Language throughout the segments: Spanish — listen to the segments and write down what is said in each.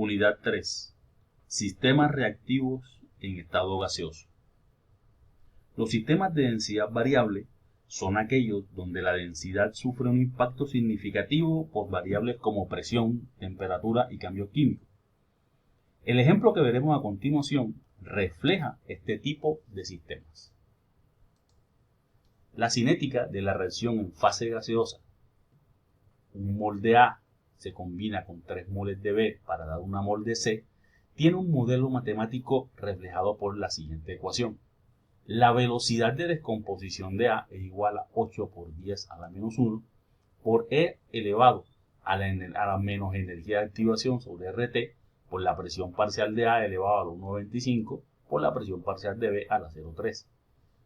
Unidad 3. Sistemas reactivos en estado gaseoso. Los sistemas de densidad variable son aquellos donde la densidad sufre un impacto significativo por variables como presión, temperatura y cambios químicos. El ejemplo que veremos a continuación refleja este tipo de sistemas. La cinética de la reacción en fase gaseosa. Un mol de A se combina con 3 moles de B para dar una mol de C, tiene un modelo matemático reflejado por la siguiente ecuación. La velocidad de descomposición de A es igual a 8 por 10 a la menos 1 por E elevado a la menos energía de activación sobre RT por la presión parcial de A elevado a la 1,25 por la presión parcial de B a la 0,3.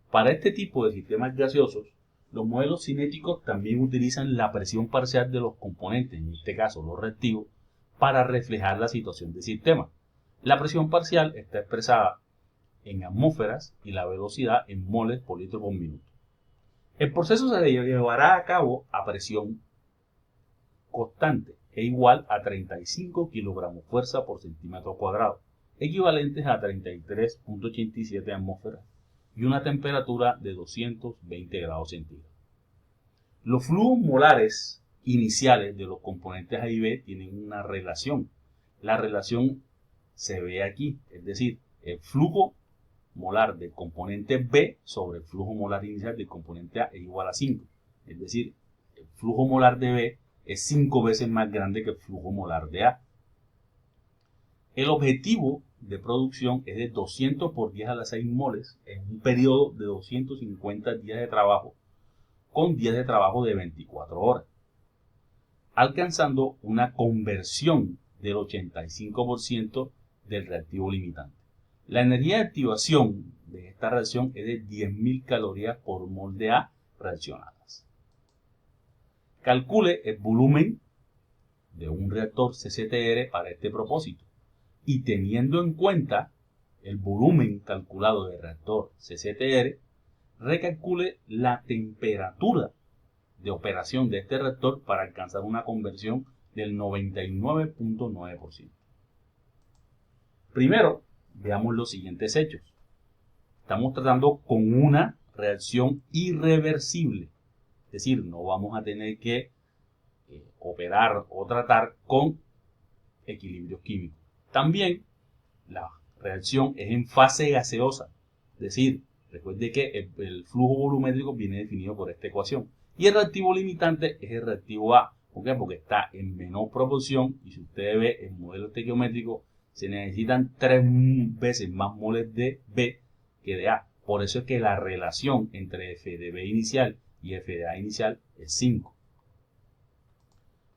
Para este tipo de sistemas gaseosos, los modelos cinéticos también utilizan la presión parcial de los componentes, en este caso los reactivos, para reflejar la situación del sistema. La presión parcial está expresada en atmósferas y la velocidad en moles por litro por minuto. El proceso se llevará a cabo a presión constante e igual a 35 kilogramos fuerza por centímetro cuadrado, equivalentes a 33.87 atmósferas y una temperatura de 220 grados centígrados. Los flujos molares iniciales de los componentes A y B tienen una relación. La relación se ve aquí, es decir, el flujo molar del componente B sobre el flujo molar inicial del componente A es igual a 5. Es decir, el flujo molar de B es 5 veces más grande que el flujo molar de A. El objetivo de producción es de 200 por 10 a la 6 moles en un periodo de 250 días de trabajo con días de trabajo de 24 horas, alcanzando una conversión del 85% del reactivo limitante. La energía de activación de esta reacción es de 10.000 calorías por mol de A reaccionadas. Calcule el volumen de un reactor CCTR para este propósito y teniendo en cuenta el volumen calculado del reactor CCTR, recalcule la temperatura de operación de este reactor para alcanzar una conversión del 99.9%. Primero, veamos los siguientes hechos. Estamos tratando con una reacción irreversible, es decir, no vamos a tener que operar o tratar con equilibrios químicos. También la reacción es en fase gaseosa, es decir, recuerde que el flujo volumétrico viene definido por esta ecuación. Y el reactivo limitante es el reactivo A. ¿Por qué? Porque está en menor proporción y si usted ve el modelo estequiométrico, se necesitan 3 veces más moles de B que de A. Por eso es que la relación entre F de B inicial y F de A inicial es 5.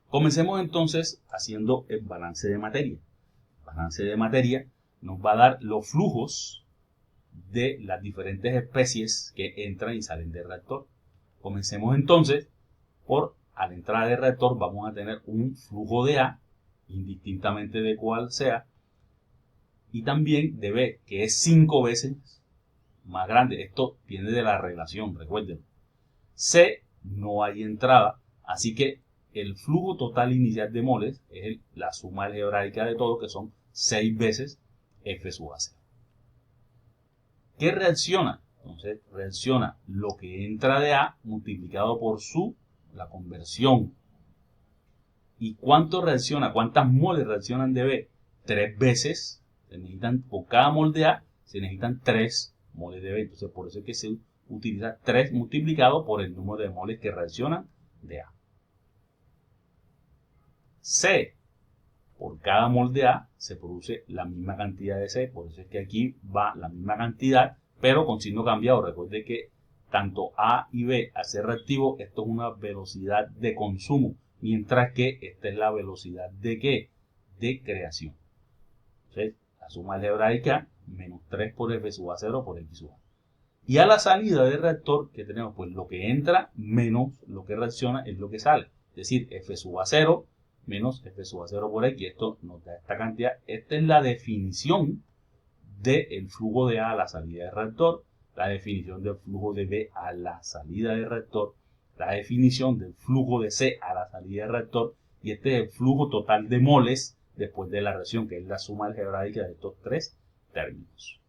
Comencemos entonces haciendo el balance de materia. El balance de materia nos va a dar los flujos de las diferentes especies que entran y salen del reactor. Comencemos entonces por, al entrar del reactor vamos a tener un flujo de A, indistintamente de cuál sea, y también de B, que es 5 veces más grande. Esto viene de la relación, recuerden. C, no hay entrada, así que el flujo total inicial de moles es la suma algebraica de todo, que son 6 veces F sub A0. ¿Qué reacciona? Entonces reacciona lo que entra de A multiplicado por la conversión. ¿Y cuánto reacciona? ¿Cuántas moles reaccionan de B? 3 veces. Se necesitan, por cada mol de A se necesitan 3 moles de B. Entonces por eso es que se utiliza 3 multiplicado por el número de moles que reaccionan de A. C. Por cada mol de A se produce la misma cantidad de C. Por eso es que aquí va la misma cantidad, pero con signo cambiado. Recuerde que tanto A y B, al ser reactivo, esto es una velocidad de consumo, mientras que esta es la velocidad de ¿qué? De creación. Entonces, la suma algebraica, menos 3 por F sub A0 por X sub A. Y a la salida del reactor, ¿qué tenemos? Pues lo que entra menos lo que reacciona es lo que sale. Es decir, F sub A0 menos F sub A0 por X. Esto nos da esta cantidad. Esta es la definición del flujo de A a la salida del reactor, la definición del flujo de B a la salida del reactor, la definición del flujo de C a la salida del reactor, y este es el flujo total de moles después de la reacción, que es la suma algebraica de estos tres términos.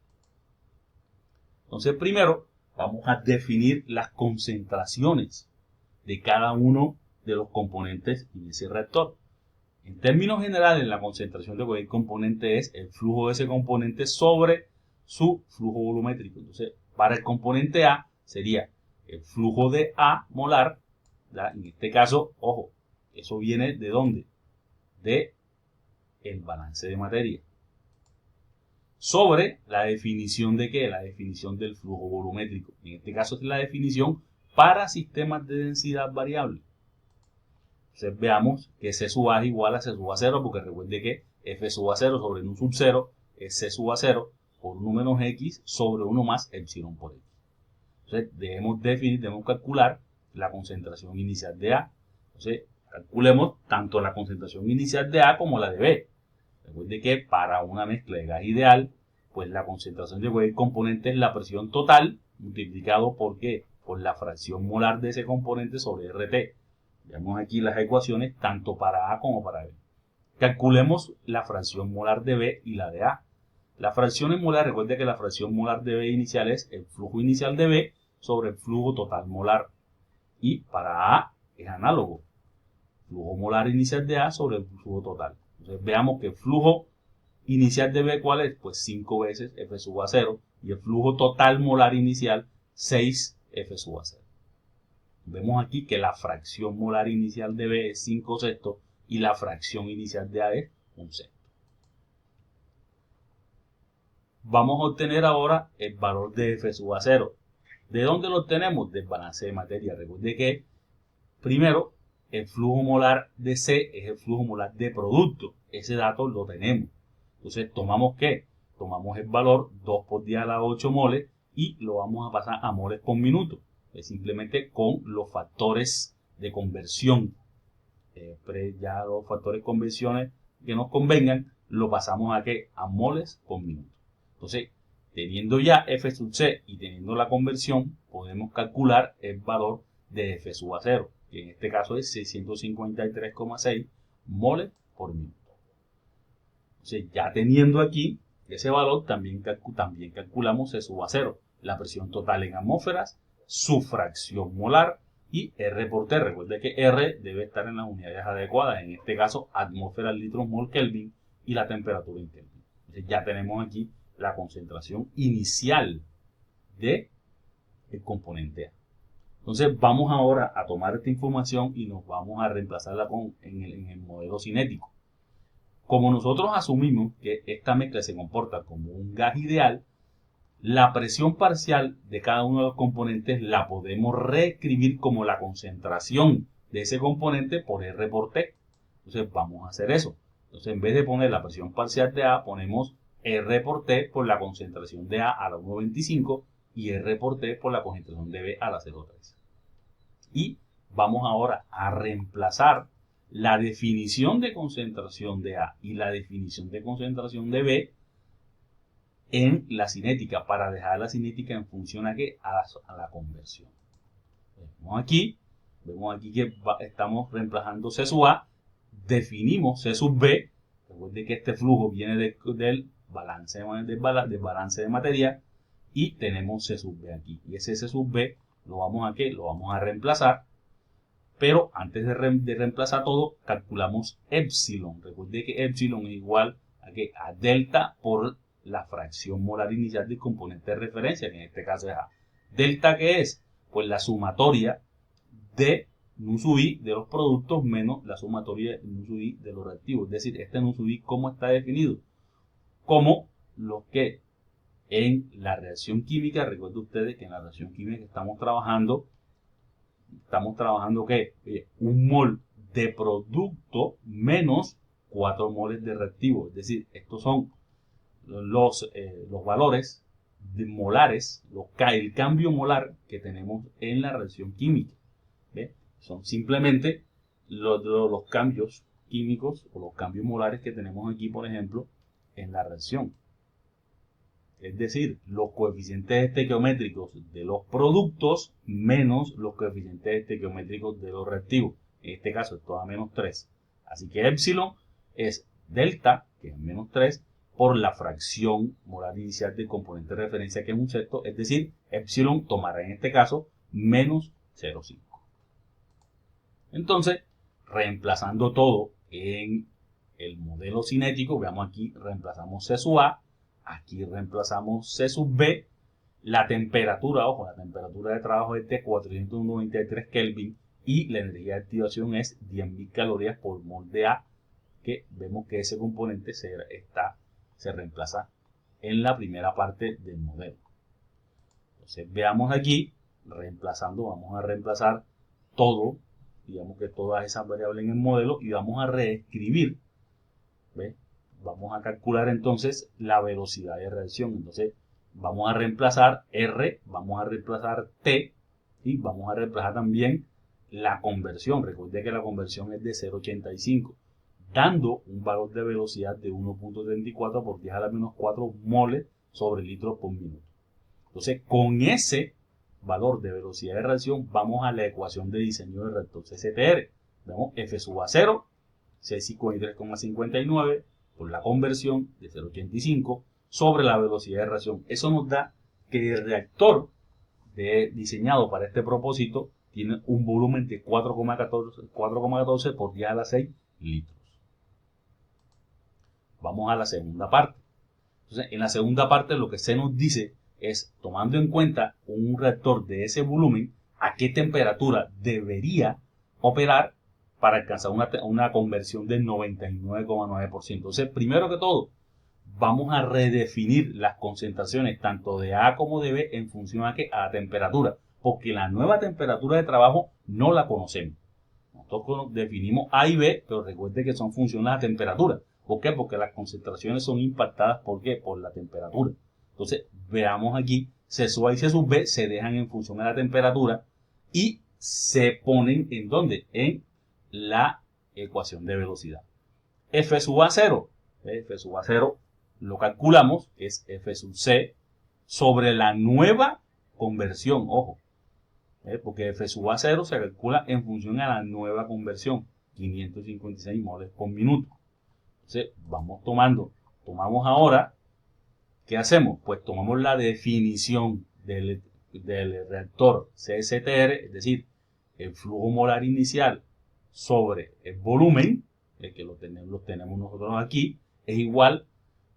Entonces, primero vamos a definir las concentraciones de cada uno de los componentes en ese reactor. En términos generales, la concentración de cualquier componente es el flujo de ese componente sobre su flujo volumétrico. Entonces, para el componente A sería el flujo de A molar, ¿verdad? En este caso, ojo, eso viene ¿de dónde? De el balance de materia. Sobre la definición de ¿qué? La definición del flujo volumétrico. En este caso es la definición para sistemas de densidad variable. Entonces veamos que C sub A es igual a C sub A 0, porque recuerde que F sub A 0 sobre nu sub 0 es C sub A 0 por 1 menos X sobre 1 más epsilon por X. Entonces debemos calcular la concentración inicial de A. Entonces calculemos tanto la concentración inicial de A como la de B. Recuerde que para una mezcla de gas ideal, pues la concentración de cualquier componente es la presión total multiplicado por ¿qué? Por la fracción molar de ese componente sobre RT. Veamos aquí las ecuaciones tanto para A como para B. Calculemos la fracción molar de B y la de A. La fracción molar, recuerde que la fracción molar de B inicial es el flujo inicial de B sobre el flujo total molar. Y para A es análogo. Flujo molar inicial de A sobre el flujo total. Entonces veamos que el flujo inicial de B, ¿cuál es? Pues 5 veces F sub A 0. Y el flujo total molar inicial, 6 F sub A 0. Vemos aquí que la fracción molar inicial de B es 5 sextos y la fracción inicial de A es 1 sexto. Vamos a obtener ahora el valor de F sub A 0. ¿De dónde lo obtenemos? Del balance de materia. Recuerde que primero el flujo molar de C es el flujo molar de producto. Ese dato lo tenemos. Entonces, ¿tomamos qué? Tomamos el valor 2 por 10 a la 8 moles y lo vamos a pasar a moles por minuto. Simplemente con los factores de conversión. Ya los factores de conversión que nos convengan, lo pasamos a ¿qué? A moles por minuto. Entonces, teniendo ya F sub C y teniendo la conversión, podemos calcular el valor de F sub A 0, que en este caso es 653,6 moles por minuto. Entonces, ya teniendo aquí ese valor, también calculamos C sub A 0, la presión total en atmósferas, su fracción molar y R por T. Recuerde que R debe estar en las unidades adecuadas, en este caso atmósferas, litros, mol, Kelvin y la temperatura en Kelvin. Entonces, ya tenemos aquí la concentración inicial del componente A. Entonces vamos ahora a tomar esta información y nos vamos a reemplazarla en el modelo cinético. Como nosotros asumimos que esta mezcla se comporta como un gas ideal, la presión parcial de cada uno de los componentes la podemos reescribir como la concentración de ese componente por R por T. Entonces vamos a hacer eso. Entonces en vez de poner la presión parcial de A, ponemos R por T por la concentración de A a la 1,25 y R por T por la concentración de B a la 0,3. Y vamos ahora a reemplazar la definición de concentración de A y la definición de concentración de B en la cinética para dejar la cinética en función a ¿qué? A la conversión. Vemos aquí que estamos reemplazando C sub A, definimos C sub B. Recuerden que este flujo viene del balance de materia y tenemos C sub B aquí. Y ese C sub B lo vamos a ¿qué? Lo vamos a reemplazar. Pero antes de reemplazar todo, calculamos epsilon. Recuerden que epsilon es igual a delta por la fracción molar inicial del componente de referencia, que en este caso es A. ¿Delta qué es? Pues la sumatoria de nu sub i de los productos menos la sumatoria de nu sub i de los reactivos. Es decir, este nu sub i, ¿cómo está definido? Como lo que en la reacción química, recuerden ustedes que en la reacción química estamos trabajando ¿qué? Un mol de producto menos 4 moles de reactivo. Es decir, estos son los valores de molares, el cambio molar que tenemos en la reacción química. ¿Ve? Son simplemente los cambios químicos o los cambios molares que tenemos aquí, por ejemplo, en la reacción. Es decir, los coeficientes estequiométricos de los productos menos los coeficientes estequiométricos de los reactivos. En este caso, esto da menos 3. Así que epsilon es delta, que es menos 3, por la fracción molar inicial del componente de referencia, que es un sexto, es decir, epsilon tomará en este caso menos 0,5. Entonces, reemplazando todo en el modelo cinético, veamos aquí, reemplazamos C sub A, aquí reemplazamos C sub B, la temperatura, ojo, la temperatura de trabajo es de 493 Kelvin y la energía de activación es 10.000 calorías por mol de A, que vemos que ese componente se reemplaza en la primera parte del modelo. Entonces veamos aquí, reemplazando, vamos a reemplazar todo, digamos que todas esas variables en el modelo y vamos a reescribir, ¿ve? Vamos a calcular entonces la velocidad de reacción. Entonces vamos a reemplazar R, vamos a reemplazar T y vamos a reemplazar también la conversión. Recuerde que la conversión es de 0,85, dando un valor de velocidad de 1.34 por 10 a la menos 4 moles sobre litros por minuto. Entonces, con ese valor de velocidad de reacción, vamos a la ecuación de diseño del reactor CSTR. Vemos F sub a 0, C53,59 por la conversión de 0,85 sobre la velocidad de reacción. Eso nos da que el reactor diseñado para este propósito tiene un volumen de 4,14 por 10 a la 6 litros. Vamos a la segunda parte. Entonces, en la segunda parte lo que se nos dice es, tomando en cuenta un reactor de ese volumen, a qué temperatura debería operar para alcanzar una conversión del 99,9%. Entonces, primero que todo, vamos a redefinir las concentraciones tanto de A como de B en función a la temperatura, porque la nueva temperatura de trabajo no la conocemos. Nosotros definimos A y B, pero recuerde que son funciones a temperatura. ¿Por qué? Porque las concentraciones son impactadas, ¿por qué? Por la temperatura. Entonces, veamos aquí, C sub A y C sub B se dejan en función de la temperatura y se ponen ¿en dónde? En la ecuación de velocidad. F sub A 0, F sub A 0 lo calculamos, es F sub C sobre la nueva conversión, ojo, porque F sub A 0 se calcula en función a la nueva conversión, 556 moles por minuto. Entonces, tomamos ahora, ¿qué hacemos? Pues tomamos la definición del reactor CSTR, es decir, el flujo molar inicial sobre el volumen, el que lo tenemos nosotros aquí, es igual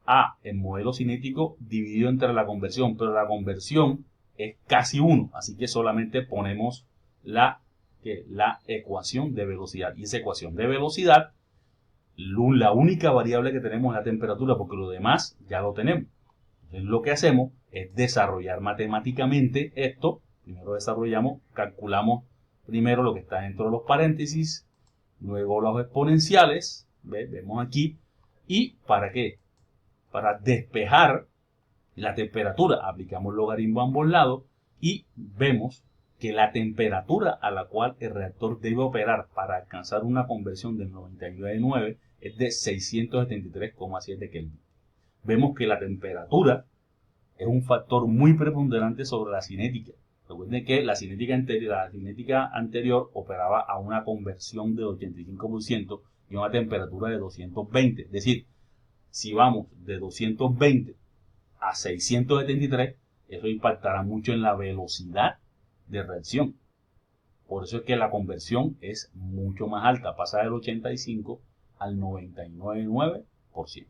a el modelo cinético dividido entre la conversión, pero la conversión es casi 1, así que solamente ponemos la ecuación de velocidad, y esa ecuación de velocidad, la única variable que tenemos es la temperatura, porque lo demás ya lo tenemos. Entonces lo que hacemos es desarrollar matemáticamente esto. Primero calculamos primero lo que está dentro de los paréntesis, luego los exponenciales, vemos aquí, y ¿para qué? Para despejar la temperatura, aplicamos logaritmo a ambos lados y vemos que la temperatura a la cual el reactor debe operar para alcanzar una conversión del 99,9 es de 673,7 Kelvin. Vemos que la temperatura es un factor muy preponderante sobre la cinética. Recuerden que la cinética anterior operaba a una conversión del 85% y a una temperatura de 220. Es decir, si vamos de 220 a 673, eso impactará mucho en la velocidad de reacción. Por eso es que la conversión es mucho más alta, pasa del 85 al 99,9%.